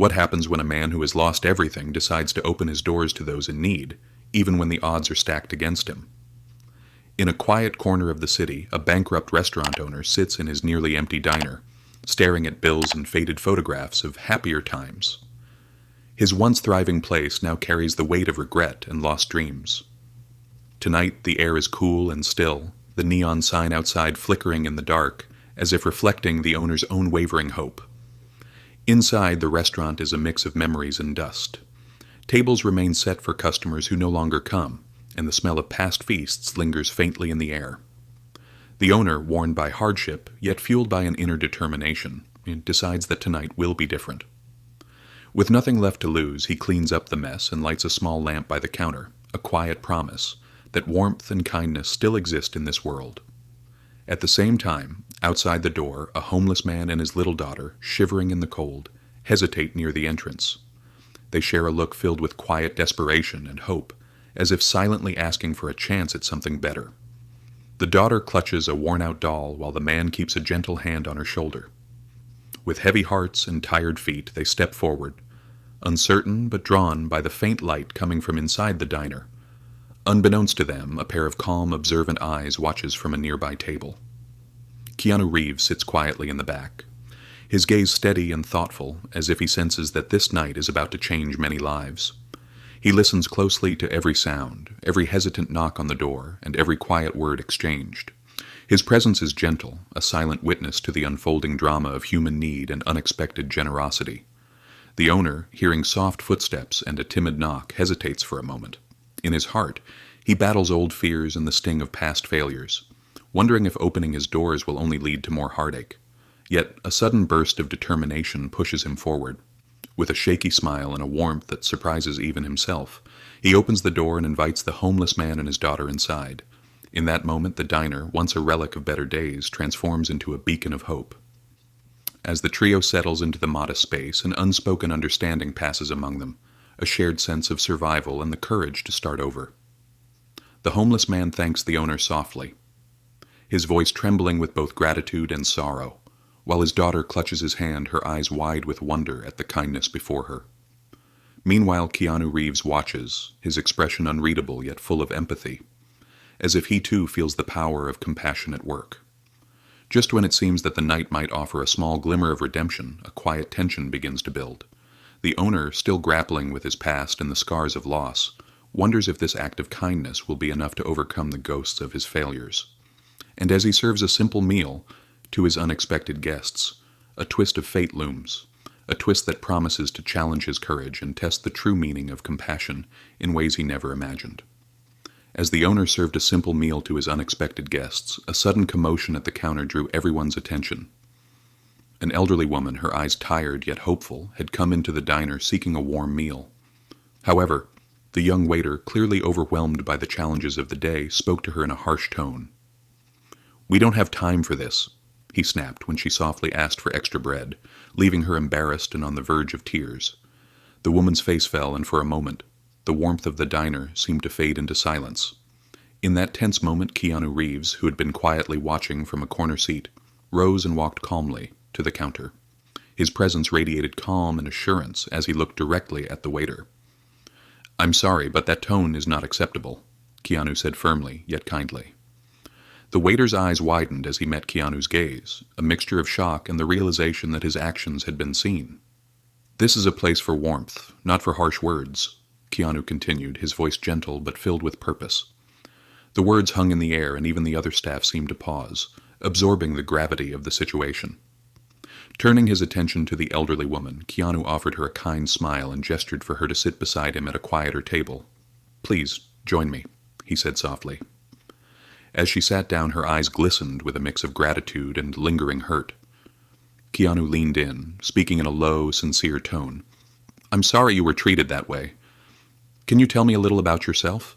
What happens when a man who has lost everything decides to open his doors to those in need, even when the odds are stacked against him? In a quiet corner of the city, a bankrupt restaurant owner sits in his nearly empty diner, staring at bills and faded photographs of happier times. His once thriving place now carries the weight of regret and lost dreams. Tonight, the air is cool and still, the neon sign outside flickering in the dark, as if reflecting the owner's own wavering hope. Inside, the restaurant is a mix of memories and dust. Tables remain set for customers who no longer come, and the smell of past feasts lingers faintly in the air. The owner, worn by hardship, yet fueled by an inner determination, decides that tonight will be different. With nothing left to lose, he cleans up the mess and lights a small lamp by the counter, a quiet promise that warmth and kindness still exist in this world. At the same time, outside the door, a homeless man and his little daughter, shivering in the cold, hesitate near the entrance. They share a look filled with quiet desperation and hope, as if silently asking for a chance at something better. The daughter clutches a worn-out doll while the man keeps a gentle hand on her shoulder. With heavy hearts and tired feet, they step forward, uncertain but drawn by the faint light coming from inside the diner. Unbeknownst to them, a pair of calm, observant eyes watches from a nearby table. Keanu Reeves sits quietly in the back, his gaze steady and thoughtful, as if he senses that this night is about to change many lives. He listens closely to every sound, every hesitant knock on the door, and every quiet word exchanged. His presence is gentle, a silent witness to the unfolding drama of human need and unexpected generosity. The owner, hearing soft footsteps and a timid knock, hesitates for a moment. In his heart, he battles old fears and the sting of past failures, wondering if opening his doors will only lead to more heartache. Yet a sudden burst of determination pushes him forward. With a shaky smile and a warmth that surprises even himself, he opens the door and invites the homeless man and his daughter inside. In that moment, the diner, once a relic of better days, transforms into a beacon of hope. As the trio settles into the modest space, an unspoken understanding passes among them, a shared sense of survival and the courage to start over. The homeless man thanks the owner softly, his voice trembling with both gratitude and sorrow, while his daughter clutches his hand, her eyes wide with wonder at the kindness before her. Meanwhile, Keanu Reeves watches, his expression unreadable yet full of empathy, as if he too feels the power of compassion at work. Just when it seems that the night might offer a small glimmer of redemption, a quiet tension begins to build. The owner, still grappling with his past and the scars of loss, wonders if this act of kindness will be enough to overcome the ghosts of his failures. And as he serves a simple meal to his unexpected guests, a twist of fate looms, a twist that promises to challenge his courage and test the true meaning of compassion in ways he never imagined. As the owner served a simple meal to his unexpected guests, a sudden commotion at the counter drew everyone's attention. An elderly woman, her eyes tired yet hopeful, had come into the diner seeking a warm meal. However, the young waiter, clearly overwhelmed by the challenges of the day, spoke to her in a harsh tone. "We don't have time for this," he snapped when she softly asked for extra bread, leaving her embarrassed and on the verge of tears. The woman's face fell, and for a moment, the warmth of the diner seemed to fade into silence. In that tense moment, Keanu Reeves, who had been quietly watching from a corner seat, rose and walked calmly to the counter. His presence radiated calm and assurance as he looked directly at the waiter. "I'm sorry, but that tone is not acceptable," Keanu said firmly, yet kindly. The waiter's eyes widened as he met Keanu's gaze, a mixture of shock and the realization that his actions had been seen. "This is a place for warmth, not for harsh words," Keanu continued, his voice gentle but filled with purpose. The words hung in the air, and even the other staff seemed to pause, absorbing the gravity of the situation. Turning his attention to the elderly woman, Keanu offered her a kind smile and gestured for her to sit beside him at a quieter table. "Please, join me," he said softly. As she sat down, her eyes glistened with a mix of gratitude and lingering hurt. Keanu leaned in, speaking in a low, sincere tone. "I'm sorry you were treated that way. Can you tell me a little about yourself?"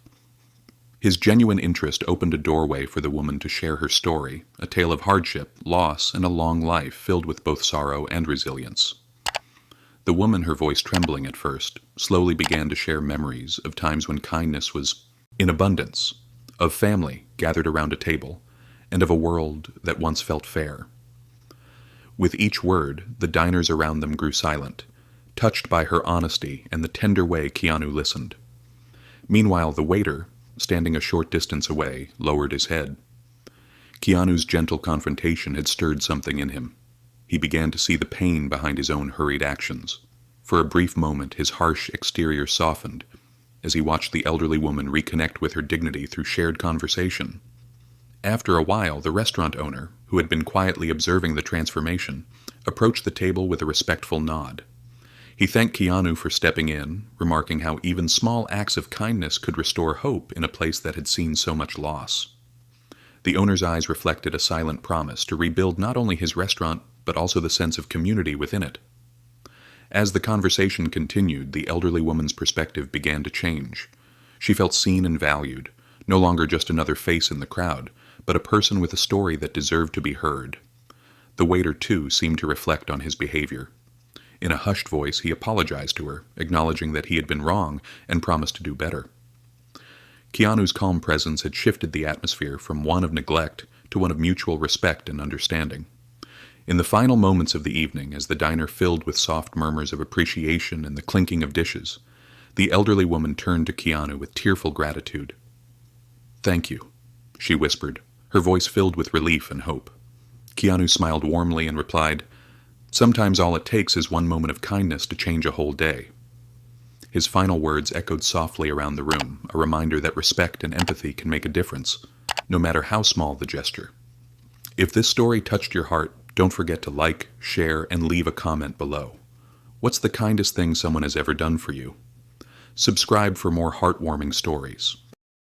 His genuine interest opened a doorway for the woman to share her story, a tale of hardship, loss, and a long life filled with both sorrow and resilience. The woman, her voice trembling at first, slowly began to share memories of times when kindness was in abundance, of family gathered around a table, and of a world that once felt fair. With each word, the diners around them grew silent, touched by her honesty and the tender way Keanu listened. Meanwhile, the waiter, standing a short distance away, lowered his head. Keanu's gentle confrontation had stirred something in him. He began to see the pain behind his own hurried actions. For a brief moment, his harsh exterior softened as he watched the elderly woman reconnect with her dignity through shared conversation. After a while, the restaurant owner, who had been quietly observing the transformation, approached the table with a respectful nod. He thanked Keanu for stepping in, remarking how even small acts of kindness could restore hope in a place that had seen so much loss. The owner's eyes reflected a silent promise to rebuild not only his restaurant, but also the sense of community within it. As the conversation continued, the elderly woman's perspective began to change. She felt seen and valued, no longer just another face in the crowd, but a person with a story that deserved to be heard. The waiter, too, seemed to reflect on his behavior. In a hushed voice, he apologized to her, acknowledging that he had been wrong and promised to do better. Keanu's calm presence had shifted the atmosphere from one of neglect to one of mutual respect and understanding. In the final moments of the evening, as the diner filled with soft murmurs of appreciation and the clinking of dishes, the elderly woman turned to Keanu with tearful gratitude. "Thank you," she whispered, her voice filled with relief and hope. Keanu smiled warmly and replied, "Sometimes all it takes is one moment of kindness to change a whole day." His final words echoed softly around the room, a reminder that respect and empathy can make a difference, no matter how small the gesture. If this story touched your heart, don't forget to like, share, and leave a comment below. What's the kindest thing someone has ever done for you? Subscribe for more heartwarming stories.